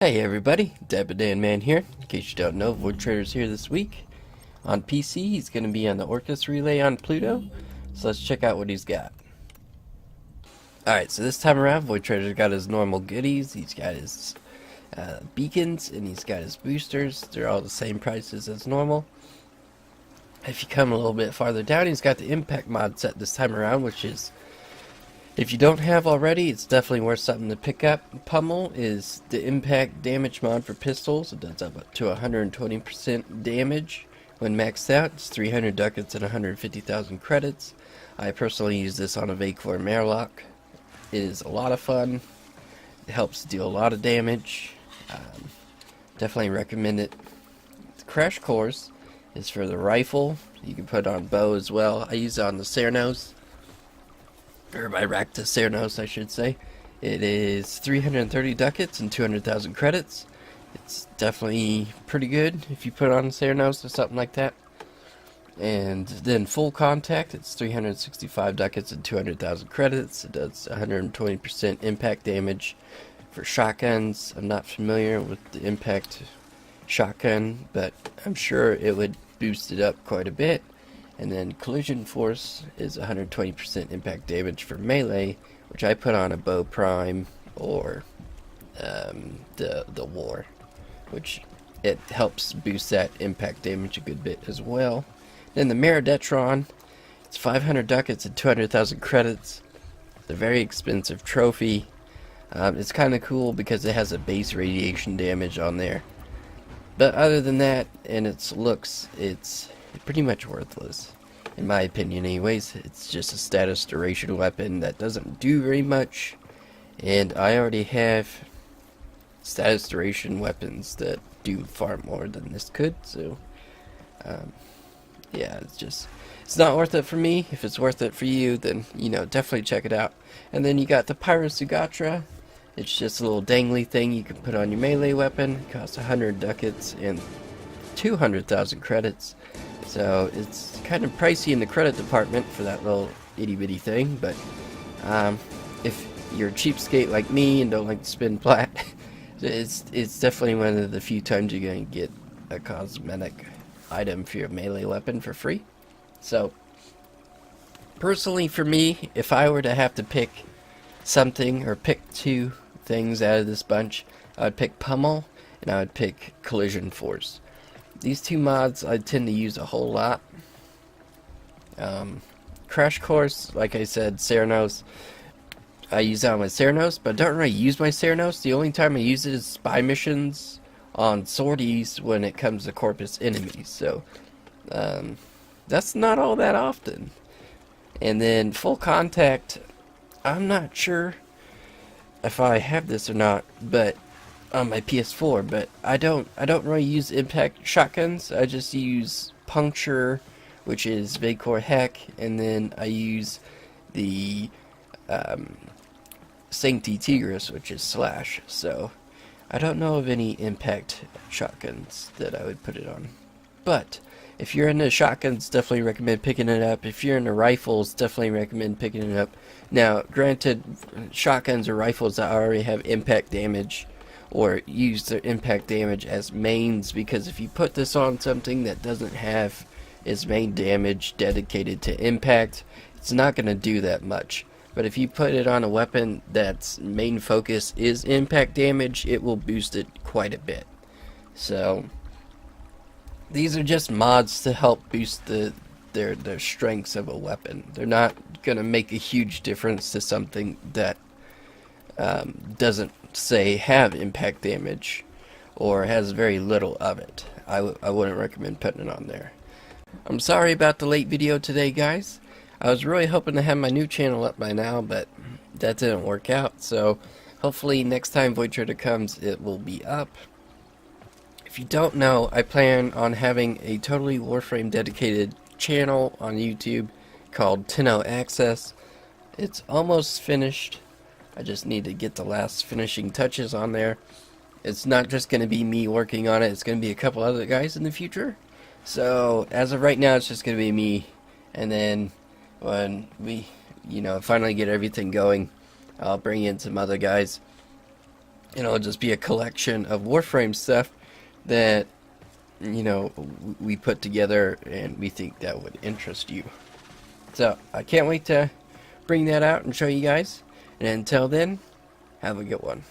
Hey everybody, Debadan Man here. In case you don't know, Void Trader's here this week. On PC, he's going to be on the Orcus Relay on Pluto, so let's check out what he's got. Alright, so this time around, Void Trader's got his normal goodies, he's got his beacons, and he's got his boosters. They're all the same prices as normal. If you come a little bit farther down, he's got the impact mod set this time around, which is, if you don't have already, it's definitely worth something to pick up. Pummel is the impact damage mod for pistols. It does up to 120% damage when maxed out. It's 300 ducats and 150,000 credits. I personally use this on a Vacor Marlock. It is a lot of fun. It helps deal a lot of damage. Definitely recommend it. The Crash Course is for the rifle. You can put it on bow as well. I use it on the Cernos. Or my rack to Cernos, I should say. It is 330 ducats and 200,000 credits. It's definitely pretty good if you put it on Cernos or something like that. And then full contact, it's 365 ducats and 200,000 credits. It does 120% impact damage for shotguns. I'm not familiar with the impact shotgun, but I'm sure it would boost it up quite a bit. And then collision force is 120% impact damage for melee, which I put on a bow prime or the war, which it helps boost that impact damage a good bit as well. Then the Meridetron, it's 500 ducats and 200,000 credits. It's a very expensive trophy. It's kind of cool because it has a base radiation damage on there. But other than that, and its looks, it's pretty much worthless. In my opinion anyways. It's just a status duration weapon that doesn't do very much. And I already have status duration weapons that do far more than this could. So, yeah, it's not worth it for me. If it's worth it for you, then, definitely check it out. And then you got the Pyrosugatra. It's just a little dangly thing you can put on your melee weapon. It costs 100 ducats and 200,000 credits. So it's kind of pricey in the credit department for that little itty bitty thing. But if you're a cheapskate like me and don't like to spend plat, it's definitely one of the few times you're going to get a cosmetic item for your melee weapon for free. So personally for me, if I were to have to pick something or pick two things out of this bunch, I would pick Pummel and I would pick Collision Force. These two mods I tend to use a whole lot. Crash Course, like I said, Cernos. I use that on my Cernos, but I don't really use my Cernos. The only time I use it is spy missions on sorties when it comes to Corpus enemies. So, that's not all that often. And then full contact, I'm not sure if I have this or not, but on my PS4, but I don't really use impact shotguns. I just use puncture, which is Vacor Heck, and then I use the Sancti Tigris, which is Slash. So I don't know of any impact shotguns that I would put it on. But if you're into shotguns, definitely recommend picking it up. If you're into rifles, definitely recommend picking it up. Now, granted, shotguns or rifles that already have impact damage or use their impact damage as mains, because if you put this on something that doesn't have its main damage dedicated to impact, it's not going to do that much. But if you put it on a weapon that's main focus is impact damage, it will boost it quite a bit. So these are just mods to help boost their strengths of a weapon. They're not going to make a huge difference to something that doesn't, say, have impact damage or has very little of it. I wouldn't recommend putting it on there. I'm sorry about the late video today, guys. I was really hoping to have my new channel up by now, but that didn't work out. So hopefully next time Void Trader comes, it will be up. If you don't know, I plan on having a totally Warframe dedicated channel on YouTube called Tenno Access. It's almost finished. I just need to get the last finishing touches on there. It's not just going to be me working on it, it's going to be a couple other guys in the future. So as of right now, it's just going to be me. And then when we, finally get everything going, I'll bring in some other guys. and it'll just be a collection of Warframe stuff that, you know, we put together and we think that would interest you. So I can't wait to bring that out and show you guys, and until then, have a good one.